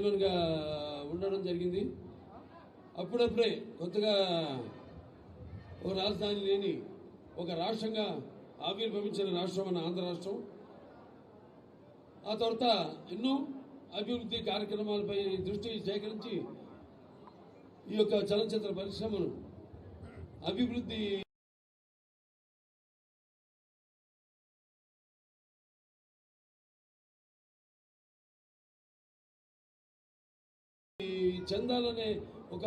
చైర్మన్గా ఉండడం జరిగింది. అప్పుడప్పుడే కొత్తగా ఒక రాజధాని లేని ఒక రాష్ట్రంగా ఆవిర్భవించిన రాష్ట్రం మన ఆంధ్ర రాష్ట్రం. ఆ తర్వాత ఎన్నో అభివృద్ధి కార్యక్రమాలపై దృష్టి సేకరించి ఈ యొక్క చలనచిత్ర పరిశ్రమను అభివృద్ధి చెందాలనే ఒక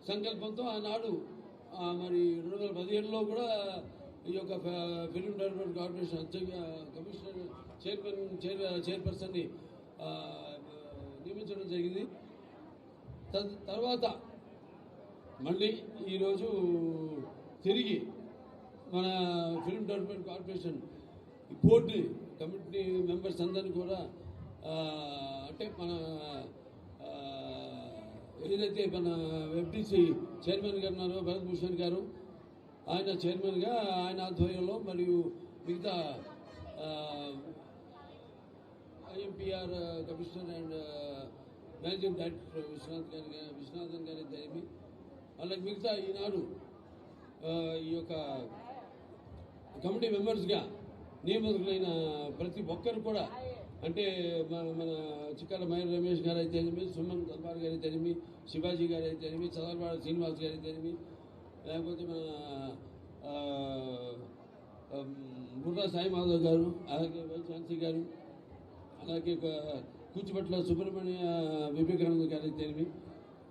సంకల్పంతో ఆనాడు మరి 2017లో కూడా ఈ యొక్క ఫిల్మ్ డెవలప్మెంట్ కార్పొరేషన్ కమిషనర్ చైర్పర్సన్ని నియమించడం జరిగింది. తర్వాత మళ్ళీ ఈరోజు తిరిగి మన film development corporation board committee members అందరినీ కూడా అంటే మన ఏదైతే మన ఎఫ్డిసి చైర్మన్ గారు ఉన్నారో భరత్ భూషణ్ గారు, ఆయన చైర్మన్గా ఆయన ఆధ్వర్యంలో మరియు మిగతా IMPR commissioner and managing director Viswanathan గారి అయితేనేమి, అలాగే మిగతా ఈనాడు ఈ యొక్క కమిటీ మెంబర్స్గా నియమితులైన ప్రతి ఒక్కరు కూడా అంటే మన చిక్కాల మయూర్ రమేష్ గారు అయితేనేమి, సుమన్ దల్బార్ గారు అయితేనేమి, శివాజీ గారు అయితేనేమి, చదలవాడ శ్రీనివాస్ గారు అయితేనేమి, లేకపోతే మన బుర్రా సాయి మాధవ్ గారు, అలాగే వై ఝాన్సీ గారు, అలాగే కూచిపట్ల సుబ్రహ్మణ్య వివేకానంద గారు అయితేనేమి,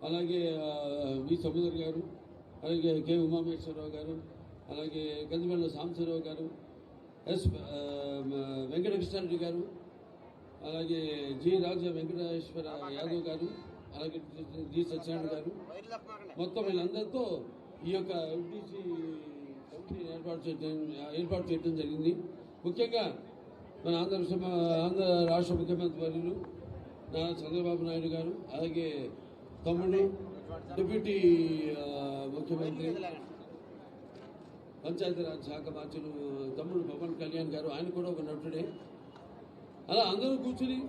అలాగే వి సముద్ర గారు, అలాగే కె ఉమామేశ్వరరావు గారు, అలాగే గంజిమల్ల సాంబశివరావు గారు, ఎస్ వెంకటకృష్ణారెడ్డి గారు, అలాగే జి రాజ వెంకటేశ్వర యాదవ్ గారు, అలాగే జి సత్యనారాయణ గారు, మొత్తం వీళ్ళందరితో ఈ యొక్క ఎఫ్డిసి కమిటీని ఏర్పాటు చేయడం జరిగింది. ముఖ్యంగా మన ఆంధ్ర రాష్ట్ర ముఖ్యమంత్రి వర్యులు నారా చంద్రబాబు నాయుడు గారు, అలాగే తమ్ముడు డిప్యూటీ ముఖ్యమంత్రి పంచాయతీరాజ్ శాఖ మంత్రులు తమ్ముడు పవన్ కళ్యాణ్ గారు, ఆయన కూడా ఒక నటుడే. అలా అందరూ కూర్చుని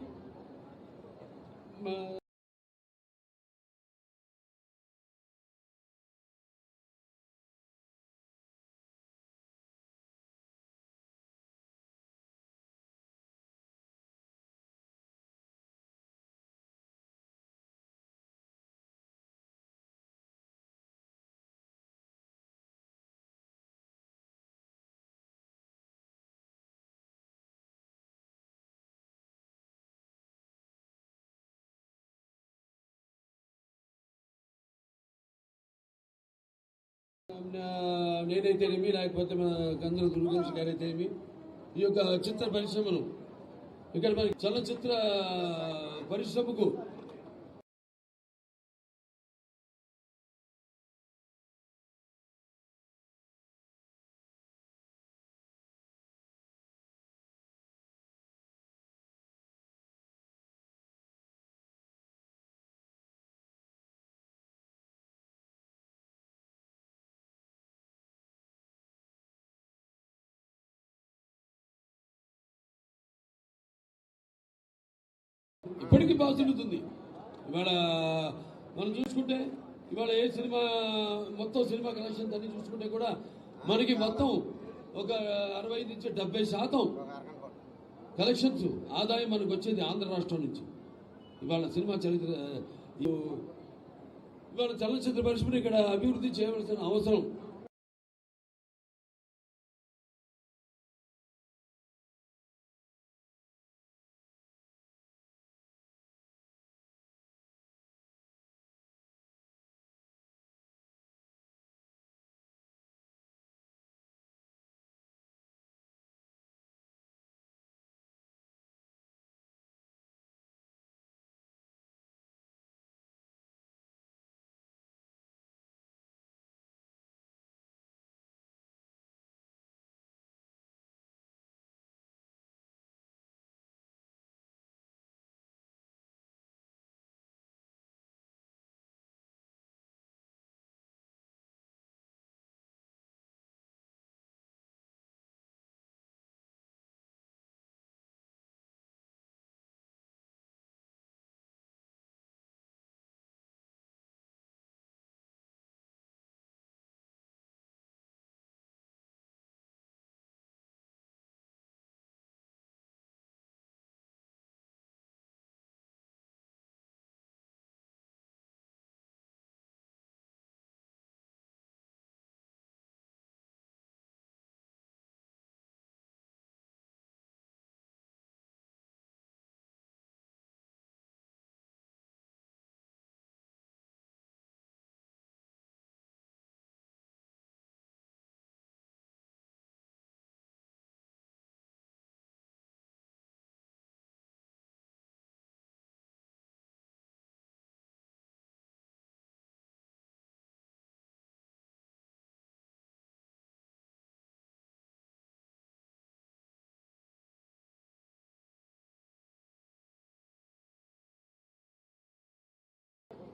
నేనైతేనేమి, లేకపోతే మన గంధర దుర్గేష్ గారు అయితేనేమి, ఈ యొక్క చిత్ర పరిశ్రమను ఇక్కడ మన చలనచిత్ర పరిశ్రమకు ఇప్పటికీ బాగా తిరుగుతుంది. ఇవాళ మనం చూసుకుంటే ఇవాళ ఏ సినిమా మొత్తం సినిమా కలెక్షన్స్ అన్ని చూసుకుంటే కూడా మనకి మొత్తం ఒక 65 నుంచి 70% కలెక్షన్స్ ఆదాయం మనకు వచ్చేది ఆంధ్ర రాష్ట్రం నుంచి. ఇవాళ సినిమా చరిత్ర ఇవాళ చలనచిత్ర పరిశ్రమను ఇక్కడ అభివృద్ధి చేయవలసిన అవసరం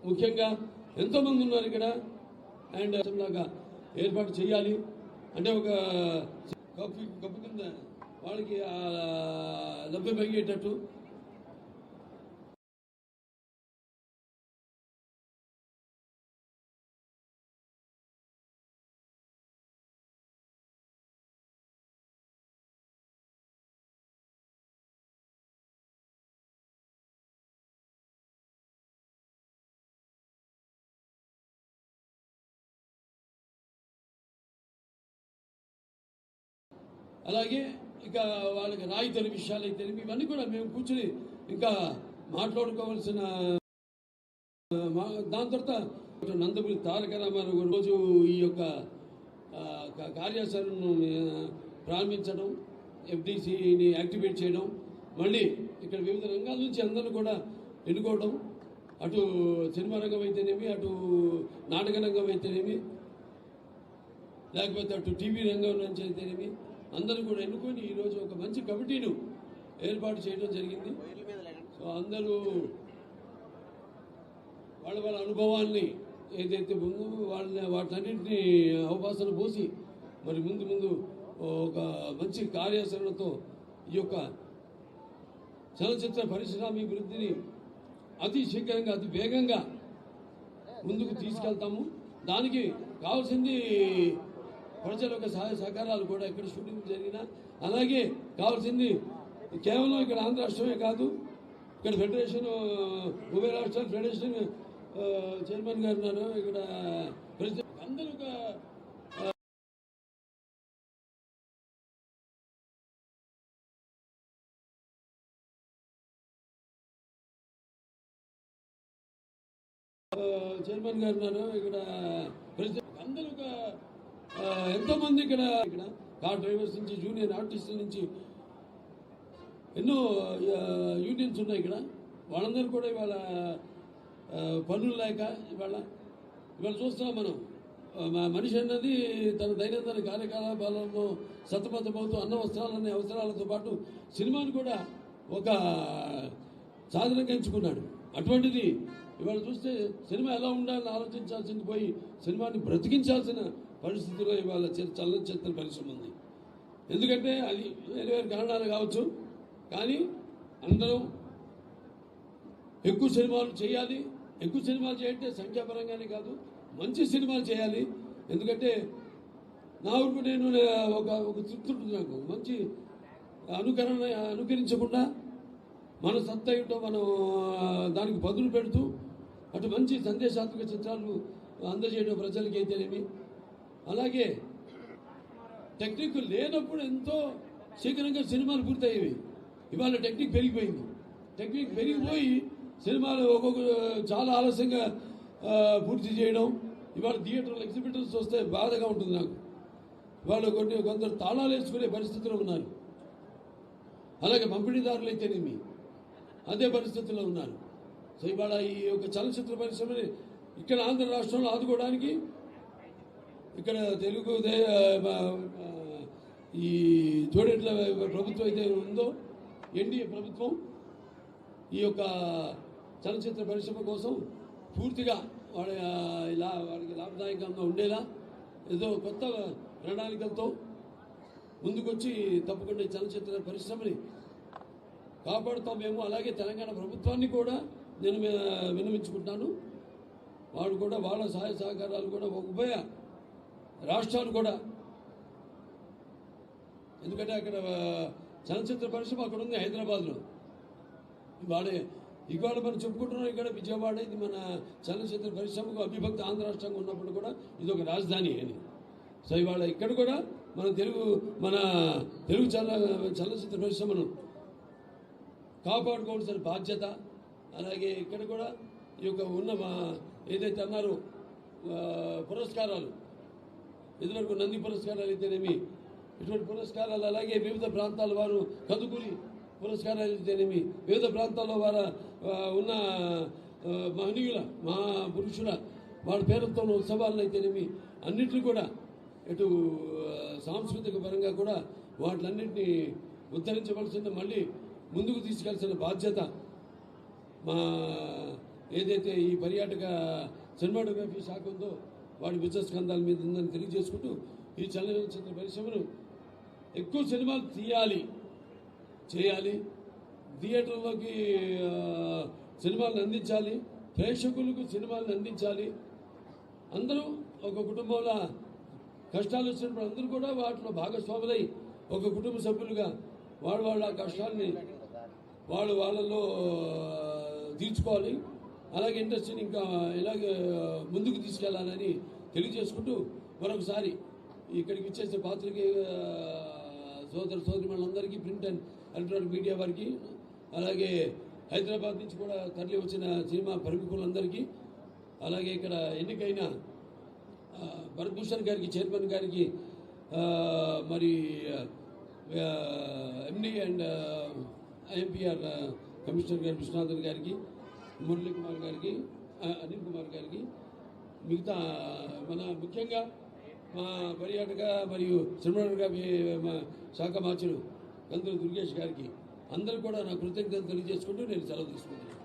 ముఖ్యంగా ఎంతోమంది ఉన్నారు ఇక్కడ. అండ్ లాగా ఏర్పాటు చేయాలి అంటే ఒక కప్పు కింద వాళ్ళకి లభ్యమయ్యేటట్టు అలాగే ఇక వాళ్ళకి రాయితీల విషయాలు అయితే ఇవన్నీ కూడా మేము కూర్చుని ఇంకా మాట్లాడుకోవాల్సిన దాని తర్వాత నందమూరి తారక రామారావు రోజు ఈ యొక్క కార్యాచరణను ప్రారంభించడం, ఎఫ్డిసిని యాక్టివేట్ చేయడం, మళ్ళీ ఇక్కడ వివిధ రంగాల నుంచి అందరూ కూడా ఎన్నుకోవడం, అటు సినిమా రంగం అయితేనేమి, అటు నాటక రంగం అయితేనేమి, లేకపోతే అటు టీవీ రంగం నుంచి అయితేనేమి అందరూ కూడా ఎన్నుకొని ఈరోజు ఒక మంచి కమిటీను ఏర్పాటు చేయడం జరిగింది. సో అందరూ వాళ్ళ వాళ్ళ అనుభవాన్ని ఏదైతే ముందు వాటన్నింటినీ అవకాశాలు పోసి మరి ముందు ఒక మంచి కార్యాచరణతో ఈ యొక్క చలనచిత్ర పరిశ్రమాభివృద్ధిని అతి శీఘ్రంగా అతి వేగంగా ముందుకు తీసుకెళ్తాము. దానికి కావాల్సింది ప్రజల యొక్క సహాయ సహకారాలు కూడా ఎక్కడ షూటింగ్ జరిగినా, అలాగే కావాల్సింది కేవలం ఇక్కడ ఆంధ్ర రాష్ట్రమే కాదు, ఇక్కడ ఫెడరేషన్ ఉభయ రాష్ట్రాల ఫెడరేషన్ చైర్మన్ గారు ఉన్నారు, ఇక్కడ ప్రెసిడెంట్ అందరూ చైర్మన్ గారు ఉన్నారు, ఇక్కడ ప్రెసిడెంట్ అందరూ ఎంతోమంది ఇక్కడ కార్ డ్రైవర్స్ నుంచి జూనియర్ ఆర్టిస్టుల నుంచి ఎన్నో యూనియన్స్ ఉన్నాయి ఇక్కడ. వాళ్ళందరూ కూడా ఇవాళ పనులు లేక ఇవాళ చూస్తున్నాం మనం. మనిషి అన్నది తన దైనందిన కార్యకలాపాలలో సతమతమవుతూ అన్న వస్త్రాలనే అవసరాలతో పాటు సినిమాను కూడా ఒక సాధనంగా ఎంచుకున్నాడు. అటువంటిది ఇవాళ చూస్తే సినిమా ఎలా ఉండాలని ఆలోచించాల్సింది పోయి సినిమాని బ్రతికించాల్సిన పరిస్థితుల్లో ఇవాళ చలనచిత్ర పరిశ్రమ ఉంది. ఎందుకంటే అది వేరు వేరు కారణాలు కావచ్చు, కానీ అందరం ఎక్కువ సినిమాలు చేయాలి. ఎక్కువ సినిమాలు చేయంటే సంఖ్యాపరంగానే కాదు, మంచి సినిమాలు చేయాలి. ఎందుకంటే నా ఊరికి నేను ఒక తృప్తి ఉంటుంది నాకు. మంచి అనుకరించకుండా మన సత్తా ఏంటో మనం దానికి పదులు పెడుతూ అటు మంచి సందేశాత్మక చిత్రాలు అందజేయడం ప్రజలకి అయితేనేమి, అలాగే టెక్నిక్ లేనప్పుడు ఎంతో శీఘ్రంగా సినిమాలు పూర్తయ్యేవి. ఇవాళ టెక్నిక్ పెరిగిపోయింది. టెక్నిక్ పెరిగిపోయి సినిమాలు ఒక్కొక్క చాలా ఆలస్యంగా పూర్తి చేయడం. ఇవాళ థియేటర్లు ఎగ్జిబిటర్స్ వస్తే బాధగా ఉంటుంది నాకు. వాళ్ళు కొందరు తాళాలు వేసుకునే పరిస్థితిలో ఉన్నారు. అలాగే పంపిణీదారులు అయితేనేమి అదే పరిస్థితుల్లో ఉన్నారు. సో ఇవాళ ఈ యొక్క చలనచిత్ర పరిశ్రమని ఇక్కడ ఆంధ్ర రాష్ట్రంలో ఆదుకోవడానికి ఇక్కడ తెలుగు ఈ జోడెట్ల ప్రభుత్వం అయితే ఉందో ఎన్డీఏ ప్రభుత్వం ఈ యొక్క చలనచిత్ర పరిశ్రమ కోసం పూర్తిగా వాడికి లాభదాయకంగా ఉండేలా ఏదో కొత్త ప్రణాళికలతో ముందుకొచ్చి తప్పకుండా ఈ చలనచిత్ర పరిశ్రమని కాపాడుతామేమో. అలాగే తెలంగాణ ప్రభుత్వాన్ని కూడా నేను విన్నవించుకుంటాను. వాడు కూడా వాళ్ళ సహాయ సహకారాలు కూడా ఉభయ రాష్ట్రాలు కూడా, ఎందుకంటే అక్కడ చలనచిత్ర పరిశ్రమ అక్కడ ఉంది హైదరాబాద్లో. ఇవాళ మనం చెప్పుకుంటున్నాం ఇక్కడ విజయవాడ ఇది మన చలనచిత్ర పరిశ్రమకు అవిభక్త ఆంధ్ర రాష్ట్రంగా ఉన్నప్పుడు కూడా ఇది ఒక రాజధాని అని. సో ఇవాళ ఇక్కడ కూడా మన తెలుగు చలనచిత్ర పరిశ్రమను కాపాడుకోవాల్సిన బాధ్యత. అలాగే ఇక్కడ కూడా ఈ యొక్క ఉన్న ఏదైతే అన్నారో పురస్కారాలు, ఇదివరకు నంది పురస్కారాలు అయితేనేమి ఇటువంటి పురస్కారాలు, అలాగే వివిధ ప్రాంతాల వారు కదుకూరి పురస్కారాలు అయితేనేమి, వివిధ ప్రాంతాల్లో వారు ఉన్న మహనీయుల మహాపురుషుల వాళ్ళ పేరుతో ఉత్సవాలను అయితేనేమి అన్నింటినీ కూడా ఇటు సాంస్కృతిక పరంగా కూడా వాటిలన్నింటినీ ఉద్ధరించవలసిన, మళ్ళీ ముందుకు తీసుకెళ్లాల్సిన బాధ్యత మా ఏదైతే ఈ పర్యాటక సినిమాటోగ్రఫీ శాఖ ఉందో వాడి బిజినెస్ కందాల మీద ఉందని తెలియజేసుకుంటూ ఈ చలనచిత్ర పరిశ్రమను ఎక్కువ సినిమాలు చేయాలి, థియేటర్లోకి సినిమాలను అందించాలి, ప్రేక్షకులకు సినిమాలను అందించాలి. అందరూ ఒక కుటుంబంలో కష్టాలు వచ్చినప్పుడు అందరూ కూడా వాటిలో భాగస్వాములై ఒక కుటుంబ సభ్యులుగా వాళ్ళ కష్టాలని వాళ్ళలో తీర్చుకోవాలి. అలాగే ఇండస్ట్రీని ఇంకా ఇలాగే ముందుకు తీసుకెళ్లాలని తెలియజేసుకుంటూ మరొకసారి ఇక్కడికి ఇచ్చేసే పాత్రికేయ సోదరులందరికీ, ప్రింట్ అండ్ ఎలక్ట్రానిక్ మీడియా వారికి, అలాగే హైదరాబాద్ నుంచి కూడా తరలి వచ్చిన సినిమా ప్రముఖులందరికీ, అలాగే ఇక్కడ ఎన్నికైన భరత్భూషణ్ గారికి, చైర్మన్ గారికి, మరి ఎండి అండ్ ఐఎంపీఆర్ కమిషనర్ గారు విశ్వనాథన్ గారికి, మురళీ కుమార్ గారికి, అనిల్ కుమార్ గారికి, మిగతా ముఖ్యంగా మా పర్యాటక మరియు సినిమాటోగ్రఫీ శాఖ మార్చులు కందుల దుర్గేష్ గారికి అందరూ కూడా నా కృతజ్ఞతలు తెలియజేసుకుంటూ నేను సెలవు తీసుకుంటున్నాను.